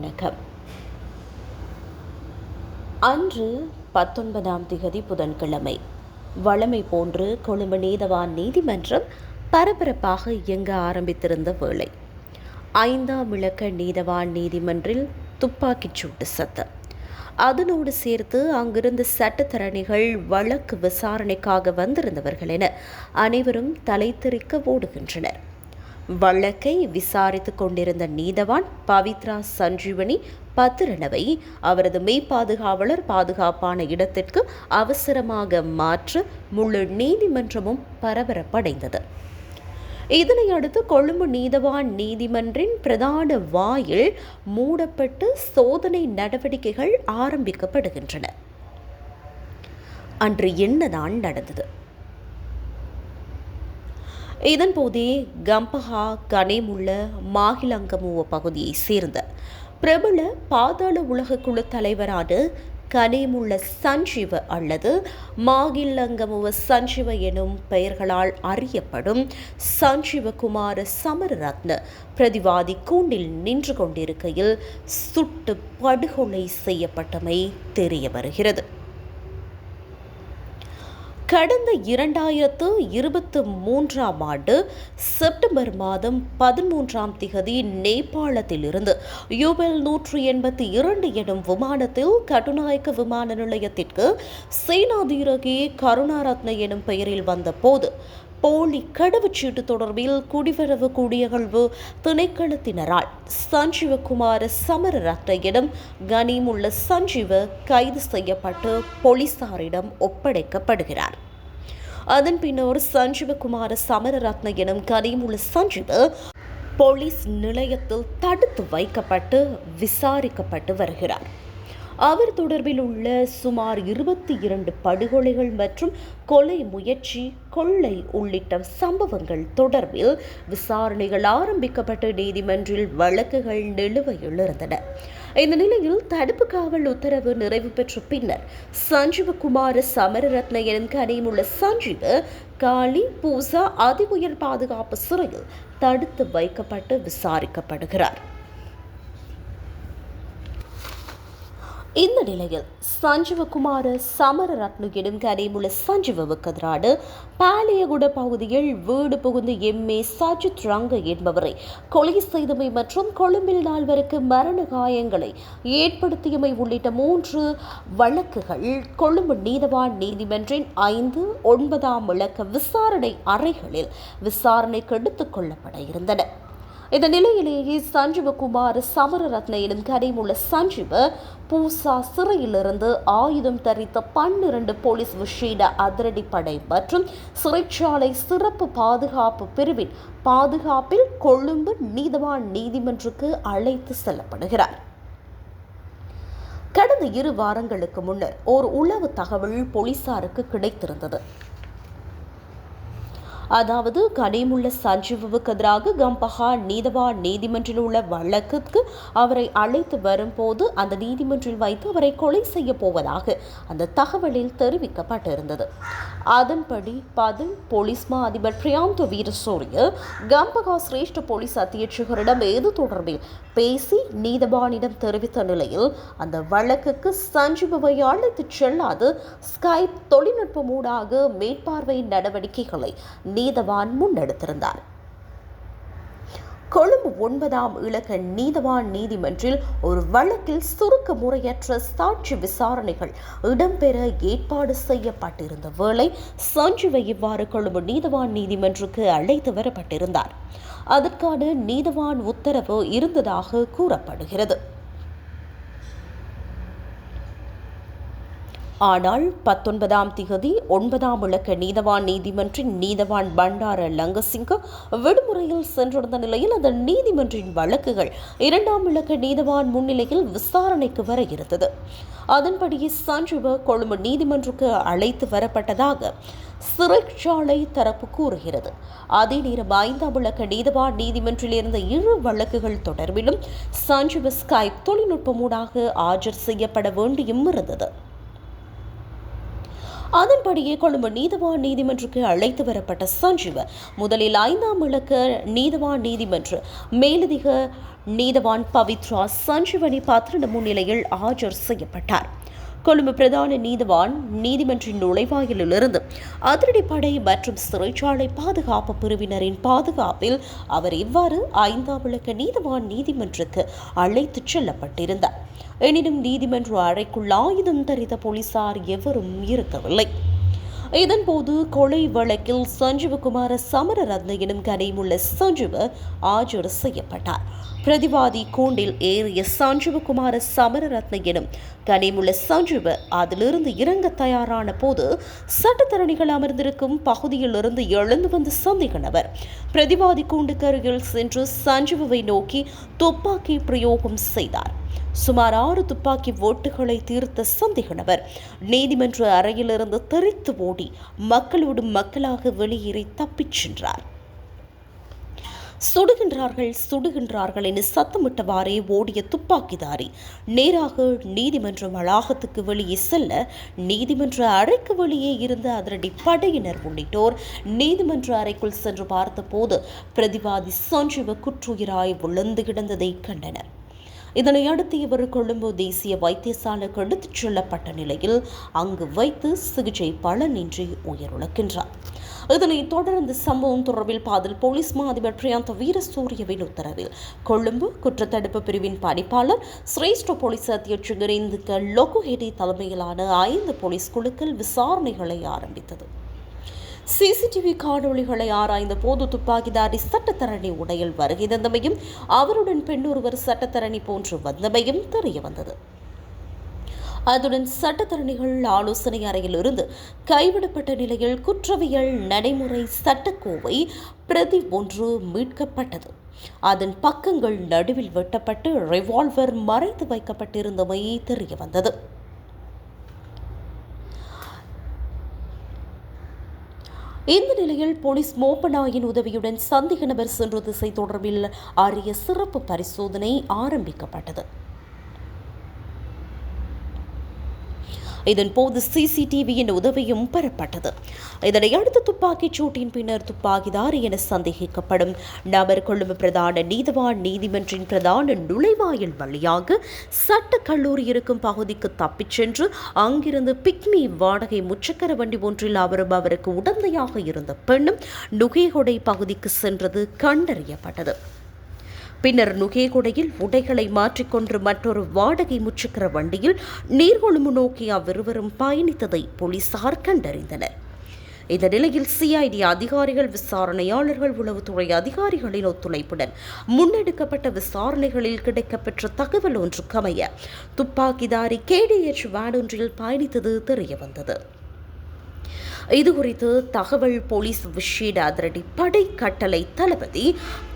வணக்கம். அன்று 19ஆம் திகதி புதன்கிழமை வழமை போன்று கொழும்பு நீதவான் நீதிமன்றம் பரபரப்பாக இயங்க ஆரம்பித்திருந்த வேளை 5ஆம் இலக்க நீதவான் நீதிமன்றில் துப்பாக்கிச் சூட்டு சத்தம். அதனோடு சேர்த்து அங்கிருந்த சட்டத்தரணிகள் வழக்கு விசாரணைக்காக வந்திருந்தவர்கள் என அனைவரும் தலைதெறிக்க ஓடுகின்றனர். வழக்கை விசாரித்துக் கொண்டிருந்த நீதவான் பவித்ரா சஞ்சீவனி பத்திரனவை அவரது மெய்ப்பாதுகாவலர் பாதுகாப்பான இடத்திற்கு அவசரமாக மாற்ற முழு நீதிமன்றமும் பரபரப்படைந்தது. இதனையடுத்து கொழும்பு நீதவான் நீதிமன்றின் பிரதான வாயில் மூடப்பட்டு சோதனை நடவடிக்கைகள் ஆரம்பிக்கப்படுகின்றன. அன்று என்னதான் நடந்தது? இதன்போதே கம்பஹா கனேமுள்ள மாகிலங்கமுவ பகுதியை சேர்ந்த பிரபல பாதாள உலக குழு தலைவரான கனேமுள்ள சஞ்சீவ அல்லது மாகில்லங்கமுவ சஞ்சீவ எனும் பெயர்களால் அறியப்படும் சஞ்சீவகுமார சமரரத்ன பிரதிவாதி கூண்டில் நின்று கொண்டிருக்கையில் சுட்டு படுகொலை செய்யப்பட்டமை தெரிய வருகிறது. கடந்த 2023ஆம் ஆண்டு செப்டம்பர் மாதம் 13ஆம் திகதி நேபாளத்திலிருந்து யுபெல் 182 எனும் விமானத்தில் கட்டுநாயக்க விமான நிலையத்திற்கு சேனாதிரகி கருணாரத்ன எனும் பெயரில் வந்தபோது போலி கடவுச்சீட்டு தொடர்பில் குடிவரவு குடியகழ்வு திணைக்களத்தினரால் சஞ்சீவகுமார சமரரத்ன எனும் கனிமுள்ள சஞ்சீவ கைது செய்யப்பட்டு போலீசாரிடம் ஒப்படைக்கப்படுகிறார். அதன் பின்னர் சஞ்சீவகுமார சமரரத்ன எனும் கனிமுள்ள சஞ்சீவ போலீஸ் நிலையத்தில் தடுத்து வைக்கப்பட்டு விசாரிக்கப்பட்டு வருகிறார். அவர் தொடர்பில் உள்ள சுமார் 22 படுகொலைகள் மற்றும் கொலை முயற்சி, கொள்ளை உள்ளிட்ட சம்பவங்கள் தொடர்பில் விசாரணைகள் ஆரம்பிக்கப்பட்டு நீதிமன்றில் வழக்குகள் நிலுவையில் இருந்தன. இந்த நிலையில் தடுப்பு காவல் உத்தரவு நிறைவு பெற்ற பின்னர் சஞ்சீவகுமார சமரரத்ன எனும் கனிமுள்ள சஞ்சீவ காலி பூசா அதி உயர் பாதுகாப்பு சிறையில் தடுத்து வைக்கப்பட்டு விசாரிக்கப்படுகிறார். இந்த நிலையில் சஞ்சீவகுமார சமரரத்ன எனும் கனிமுள்ள சஞ்சீவவுக்கு எதிரான பாலியகுட பகுதியில் வீடு புகுந்து எம்ஏ சஜித் ரங்க என்பவரை கொலை செய்தமை மற்றும் கொழும்பில் 4 மரண காயங்களை ஏற்படுத்தியமை உள்ளிட்ட 3 வழக்குகள் கொழும்பு நீதவான் நீதிமன்றின் 5, 9ஆம் இலக்க விசாரணை அறைகளில் விசாரணைக்கு எடுத்துக் கொள்ளப்பட இருந்தன. இந்த நிலையிலேயே சஞ்சீவகுமார சமரரத்ன எனும் கனிமுள்ள சஞ்சீவ பூசா சிறையிலிருந்து ஆயுதம் தரித்த 12 போலீஸ் விசேட அதிரடிப்படை மற்றும் சிறைச்சாலை சிறப்பு பாதுகாப்பு பிரிவின் பாதுகாப்பில் கொழும்பு நீதவான் நீதிமன்றுக்கு அழைத்து செல்லப்படுகிறார். கடந்த 2 வாரங்களுக்கு முன்னர் ஒரு உளவு தகவல் போலீசாருக்கு கிடைத்திருந்தது. அதாவது கனிமுள்ள சஞ்சீவுக்கு எதிராக கம்பஹா நீதவான் நீதிமன்றில் உள்ள வழக்குக்கு அவரை அழைத்து வரும்போது அந்த நீதிமன்றில் வைத்து அவரை கொலை செய்ய போவதாக அந்த தகவலில் தெரிவிக்கப்பட்டிருந்தது. அதன்படி பதில் போலீஸ் மா அதிபர் பிரியாந்தோ வீரசூரிய கம்பஹா சிரேஷ்ட போலீஸ் அத்தியட்சகரிடம் இது தொடர்பில் பேசி நீதவானிடம் தெரிவித்த நிலையில் அந்த வழக்குக்கு சஞ்சீவை அழைத்துச் செல்லாது ஸ்கைப் தொழில்நுட்பமூடாக மேற்பார்வை நடவடிக்கைகளை நீதவான் முன்னெடுத்திருந்தார். கொழும்பு 9ஆம் இலக்க நீதவான் நீதிமன்றில் ஒரு வழக்கில் சுருக்க முறையற்ற சாட்சி விசாரணைகள் இடம்பெற ஏற்பாடு செய்யப்பட்டிருந்த வேளை சஞ்சீவை இவ்வாறு கொழும்பு நீதவான் நீதிமன்றுக்கு அழைத்து வரப்பட்டிருந்தார். அதற்கான நீதவான் உத்தரவு இருந்ததாக கூறப்படுகிறது. ஆனால் 19ஆம் திகதி 9ஆம் இலக்க நீதவான் நீதிமன்றின் நீதவான் பண்டார லங்கசிங்க விடுமுறையில் சென்றிருந்த நிலையில் அந்த நீதிமன்றின் வழக்குகள் 2ஆம் இலக்க நீதவான் முன்னிலையில் விசாரணைக்கு வர இருந்தது. அதன்படி சஞ்சீவ கொழும்பு நீதிமன்றுக்கு அழைத்து வரப்பட்டதாக சிறைச்சாலை தரப்பு கூறுகிறது. அதே நேரம் 5ஆம் இலக்க நீதவான் நீதிமன்றில் இருந்த 2 வழக்குகள் தொடர்பிலும் சஞ்சீவ ஸ்கைப் தொழில்நுட்பமூடாக ஆஜர் செய்யப்பட வேண்டியும் இருந்தது. அதன்படியே கொழும்பு நீதவான் நீதிமன்றத்துக்கு அழைத்து வரப்பட்ட சஞ்சீவ முதலில் 5ஆம் இலக்க நீதவான் நீதிமன்ற மேலதிக நீதவான் பவித்ரா சஞ்சீவனி பத்திர முன்னிலையில் ஆஜர் செய்யப்பட்டார். கொழும்பு பிரதான நீதவான் நீதிமன்றின் நுழைவாயிலிருந்து அதிரடிப்படை மற்றும் சிறைச்சாலை பாதுகாப்பு பிரிவினரின் பாதுகாப்பில் அவர் இவ்வாறு 5ஆம் இலக்க நீதவான் நீதிமன்றத்துக்கு அழைத்துச் செல்லப்பட்டிருந்தார். எனினும் நீதிமன்ற அறைக்குள் ஆயுதம் தரித்த போலீசார் எவரும் இருக்கவில்லை. இதன்போது கொலை வழக்கில் சஞ்சீவகுமார சமரரத்ன எனும் கனிமுள்ள சஞ்சீவ ஆஜர் செய்யப்பட்டார். பிரதிவாதி கூண்டில் ஏறிய சஞ்சீவகுமார சமரரத்ன எனும் கனிமுள்ள சஞ்சீவ அதிலிருந்து இறங்க தயாரான போது சட்டத்தரணிகள் அமர்ந்திருக்கும் பகுதியிலிருந்து எழுந்து வந்த சந்தேக நபர் பிரதிவாதி கூண்டுக்கு அருகில் சென்று சஞ்சீவை நோக்கி துப்பாக்கி பிரயோகம் செய்தார். சுமார் 6 துப்பாக்கி ஓட்டுகளை தீர்த்த சந்தேக நபர் நீதிமன்ற அறையிலிருந்து தெரித்து ஓடி மக்களோடு மக்களாக வெளியேறி தப்பிச் சென்றார். சுடுகின்றார்கள் என சத்தமிட்டவாறே ஓடிய துப்பாக்கிதாரி நேராக நீதிமன்ற வளாகத்துக்கு வெளியே செல்ல நீதிமன்ற அறைக்கு வெளியே இருந்த அதிரடி படையினர் உள்ளிட்டோர் நீதிமன்ற அறைக்குள் சென்று பார்த்தபோது பிரதிவாதி சஞ்சீவ குற்றுயிராய் விழுந்து கிடந்ததை கண்டனர். இதனையடுத்து இவர் கொழும்பு தேசிய வைத்தியசாலைக்கு எடுத்துச் செல்லப்பட்ட நிலையில் அங்கு வைத்து சிகிச்சை பலனின்றி உயிரிழக்கின்றார். இதனைத் தொடர்ந்து சம்பவம் தொடர்பில் பாதல் போலீஸ் மா அதிபர் பிரியந்த வீரசூரியவின் உத்தரவில் கொழும்பு குற்றத்தடுப்பு பிரிவின் பணிப்பாளர் சிரேஷ்ட போலீஸ் அத்தியட்சகர் இந்துக்க லொகுஹெடி தலைமையிலான 5 போலீஸ் குழுக்கள் விசாரணைகளை ஆரம்பித்தது. சிசிடிவி காணொலிகளை ஆராய்ந்த போது துப்பாக்கிதாரி சட்டத்தரணி உடையில் வருகை தந்தமையும் அவருடன் பெண் ஒருவர் சட்டத்தரணி போன்று வந்தமையும் தெரிய வந்தது. அதுடன் சட்டத்தரணிகள் ஆலோசனை அறையில் இருந்து கைவிடப்பட்ட நிலையில் குற்றவியல் நடைமுறை சட்டக்கோவை பிரதி ஒன்று மீட்கப்பட்டது. அதன் பக்கங்கள் நடுவில் வெட்டப்பட்டு ரிவால்வர் மறைத்து வைக்கப்பட்டிருந்தமை தெரிய வந்தது. இந்த நிலையில் போலீஸ் மோப்ப நாயின் உதவியுடன் சந்தேக நபர் சென்ற திசை தொடர்பில் அரிய சிறப்பு பரிசோதனை ஆரம்பிக்கப்பட்டது. இதன்போது சிசிடிவியின் உதவியும் பெறப்பட்டது. இதனையடுத்து துப்பாக்கிச் சூட்டின் பின்னர் துப்பாக்கிதாரி என சந்தேகிக்கப்படும் நபர் கொழும்பு பிரதான நீதவான் நீதிமன்றின் பிரதான நுழைவாயில் வழியாக சட்ட கல்லூரி இருக்கும் பகுதிக்கு தப்பிச் சென்று அங்கிருந்து பிக்மி வாடகை முச்சக்கர வண்டி ஒன்றில் அவரும் அவருக்கு உடந்தையாக இருந்த பெண்ணும் நுகேகொடை பகுதிக்கு சென்றது கண்டறியப்பட்டது. பின்னர் நுகேகொடையில் உடைகளை மாற்றிக்கொண்டு மற்றொரு வாடகை முச்சக்கர வண்டியில் நீர்கொழும்பு நோக்கி அவ்விருவரும் பயணித்ததை போலீசார் கண்டறிந்தனர். இந்த நிலையில் சிஐடி அதிகாரிகள் விசாரணையாளர்கள் உளவுத்துறை அதிகாரிகளின் ஒத்துழைப்புடன் முன்னெடுக்கப்பட்ட விசாரணைகளில் கிடைக்கப்பெற்ற தகவல் ஒன்றுக்கமைய துப்பாக்கிதாரி KDH வேன் ஒன்றில் பயணித்தது தெரியவந்தது. இதுகுறித்து தகவல் போலீஸ் விசேட அதிரடி படை கட்டளை தளபதி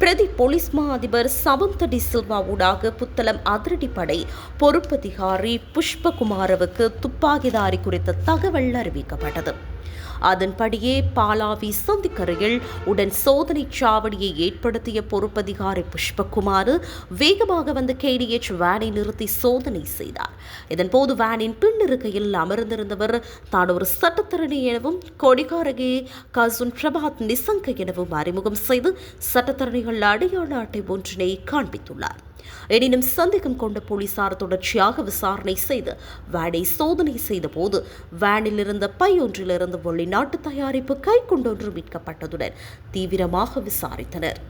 பிரதி போலீஸ் மா அதிபர் சமந்த டி சில்வா ஊடாக புத்தளம் அதிரடிப்படை பொறுப்பதிகாரி புஷ்பகுமாரவுக்கு துப்பாக்கிதாரி குறித்த தகவல் அறிவிக்கப்பட்டது. அதன்படியே பாலாவி சந்திக்கரையில் உடன் சோதனை சாவடியை ஏற்படுத்திய பொறுப்பதிகாரி புஷ்பகுமார் வேகமாக வந்த KDH வேனை நிறுத்தி சோதனை செய்தார். இதன்போது வேனின் பின்னிருக்கையில் அமர்ந்திருந்தவர் தான் ஒரு சட்டத்தரணி எனவும் கொடிகாரகே கசுன் பிரபாத் நிசங்க எனவும் அறிமுகம் செய்து சட்டத்தரணிகள் அடையாள அட்டை ஒன்றினை காண்பித்துள்ளார். எனினும் சந்தேகம் கொண்ட போலீசார் தொடர்ச்சியாக விசாரணை செய்து வேனை சோதனை செய்த போது வேனில் இருந்த பை ஒன்றிலிருந்து வெளிநாட்டு தயாரிப்பு கைக்குண்டொன்று மீட்கப்பட்டதுடன் தீவிரமாக விசாரித்தனர்.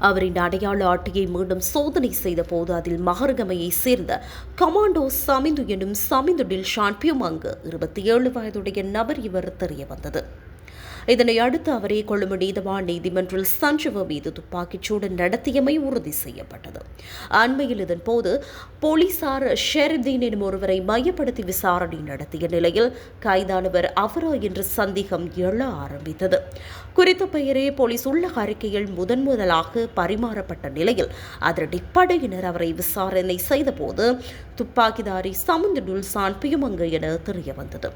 அவரின் அடையாள அட்டையை மீண்டும் சோதனை செய்த போது அதில் மகர்கமையை சேர்ந்த கமாண்டோ சமிந்து எனும் சமிந்து டில்ஷான் பியூமங்கு 27 வயதுடைய நபர் இவர் தெரிய வந்தது. இதனை அடுத்து அவரே கொழும்பு நீதவான் நீதிமன்றில் சஞ்சீவ மீது துப்பாக்கிச்சூடு நடத்தியமை உறுதி செய்யப்பட்டது. அண்மையில் இதன்போது போலீசார் ஷெரிதீன் எனும் ஒருவரை மையப்படுத்தி விசாரணை நடத்திய நிலையில் கைதானவர் அவரா என்ற சந்தேகம் எழ ஆரம்பித்தது. குறித்த பெயரே போலீஸ் உள்ள அறிக்கையில் முதன்முதலாக பரிமாறப்பட்ட நிலையில் அதிரடி படையினர் அவரை விசாரணை செய்தபோது துப்பாக்கிதாரி சமுந்து டுல்சான் பியுமங்கு என தெரியவந்தது.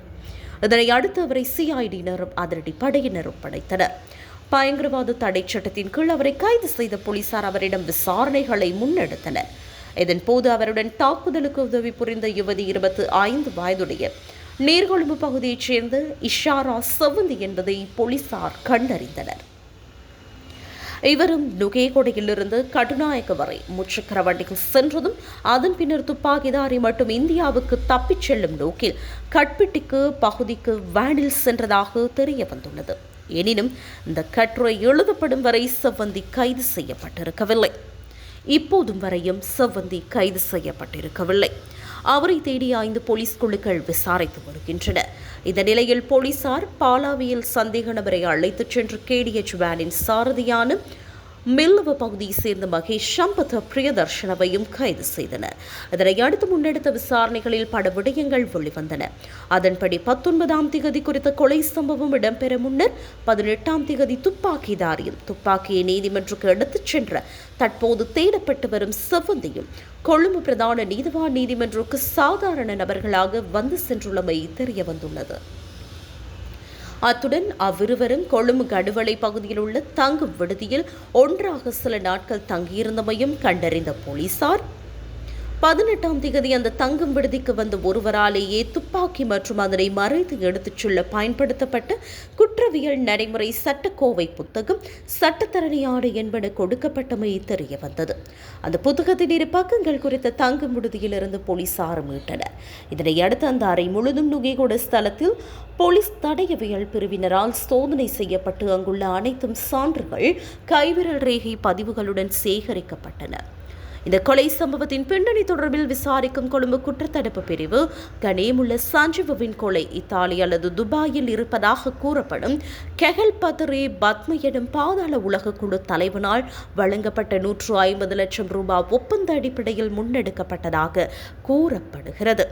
இதனை அடுத்து அவரை சிஐடியினரும் அதிரடி படையினரும் படைத்தனர். பயங்கரவாத தடை சட்டத்தின் கீழ் அவரை கைது செய்த போலீசார் அவரிடம் விசாரணைகளை முன்னெடுத்தனர். இதன்போது அவருடன் தாக்குதலுக்கு உதவி புரிந்த யுவதி 25 வயதுடைய நீர்கொழும்பு பகுதியைச் சேர்ந்த இஷாரா செவ்வந்தி என்பதை போலீசார் கண்டறிந்தனர். இவரும் நுகேகொடையிலிருந்து கடுநாயக்க வரை முச்சக்கர வண்டியில் சென்றதும் அதன் பின்னர் துப்பாக்கிதாரி மட்டும் இந்தியாவுக்கு தப்பிச் செல்லும் நோக்கில் கட்பிட்டிக்கு பகுதிக்கு வேனில் சென்றதாக தெரிய வந்துள்ளது. எனினும் இந்த கட்டுரை எழுதப்படும் வரை செவ்வந்தி கைது செய்யப்பட்டிருக்கவில்லை. இப்போதும் வரையும் செவ்வந்தி கைது செய்யப்பட்டிருக்கவில்லை. அவரை தேடி 5 போலீஸ் குழுக்கள் விசாரித்து வருகின்றன. இந்த நிலையில் போலீசார் பாலாவியில் சந்தேக நபரை அழைத்துச் சென்று கேடிஎச் வேனின் சாரதியான மில்லுவ பகுதியை சேர்ந்த மகேஷ் சம்பத் பிரியதர்ஷனவையும் கைது செய்தனர். இதனை அடுத்து முன்னெடுத்த விசாரணைகளில் பல விடயங்கள் வெளிவந்தன. அதன்படி 19ஆம் திகதி குறித்த கொலை சம்பவம் இடம்பெற முன்னர் 18ஆம் திகதி துப்பாக்கிதாரியும் துப்பாக்கியை நீதிமன்றத்துக்கு எடுத்துச் சென்ற தற்போது தேடப்பட்டு வரும் செவ்வந்தியும் கொழும்பு பிரதான நீதவான் நீதிமன்றத்துக்கு சாதாரண நபர்களாக வந்து சென்றுள்ளமை தெரிய வந்துள்ளது. அத்துடன் அவ்விருவரும் கொழும்பு கடுவளை பகுதியில் உள்ள தங்கும் விடுதியில் ஒன்றாக சில நாட்கள் தங்கியிருந்தமையும் கண்டறிந்த போலீசார் 18ஆம் திகதி அந்த தங்கும் விடுதிக்கு வந்த ஒருவராலேயே துப்பாக்கி மற்றும் அதனை மறைத்து எடுத்துச் செல்ல பயன்படுத்தப்பட்ட குற்றவியல் நடைமுறை சட்டக்கோவை புத்தகம், சட்டத்தரணி ஆணை என்பன கொடுக்கப்பட்டமை தெரிய வந்தது. அந்த புத்தகத்தின் 2 பக்கங்கள் குறித்த தங்கும் விடுதியிலிருந்து போலீசார் மீட்டனர். இதனை அடுத்து அந்த அறை முழுதும் நுகேகொட ஸ்தலத்தில் போலீஸ் தடயவியல் பிரிவினரால் சோதனை செய்யப்பட்டு அங்குள்ள அனைத்தும் சான்றுகள், கைவிரல் ரேகை பதிவுகளுடன் சேகரிக்கப்பட்டன. இந்த கொலை சம்பவத்தின் பின்னணி தொடர்பில் விசாரிக்கும் கொழும்பு குற்றத்தடுப்பு பிரிவு கனேமுள்ள சஞ்சீவுவின் கொலை இத்தாலி அல்லது துபாயில் இருப்பதாக கூறப்படும் கெஹல் பத்ரே பத்ம எனும் பாதாள உலக குழு தலைவனால் வழங்கப்பட்ட 150 லட்சம் ரூபாய் ஒப்பந்த அடிப்படையில் முன்னெடுக்கப்பட்டதாக கூறப்படுகிறது.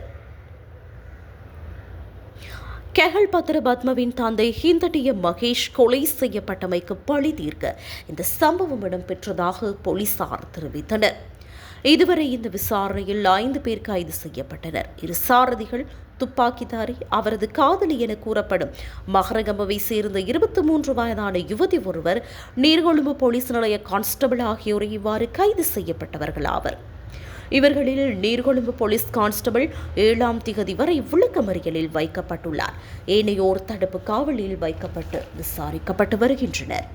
கெஹல் பத்ர பத்மவின் தந்தை ஹிந்தட்டிய மகேஷ் கொலை செய்யப்பட்டமைக்கு பழி தீர்க்க இந்த சம்பவம் இடம்பெற்றதாக போலீசார் தெரிவித்தனர். இதுவரை இந்த விசாரணையில் 5 பேர் கைது செய்யப்பட்டனர். 2 சாரதிகள், துப்பாக்கிதாரி, அவரது காதலி என கூறப்படும் மகரகமவை சேர்ந்த 23 வயதான யுவதி ஒருவர், நீர்கொழும்பு போலீஸ் நிலைய கான்ஸ்டபிள் ஆகியோர் இவ்வாறு கைது செய்யப்பட்டவர்கள் ஆவர். இவர்களில் நீர்கொழும்பு போலீஸ் கான்ஸ்டபிள் 7ஆம் திகதி வரை விளக்கமறியலில் வைக்கப்பட்டுள்ளார். ஏனையோர் தடுப்பு காவலில் வைக்கப்பட்டு விசாரிக்கப்பட்டு வருகின்றனர்.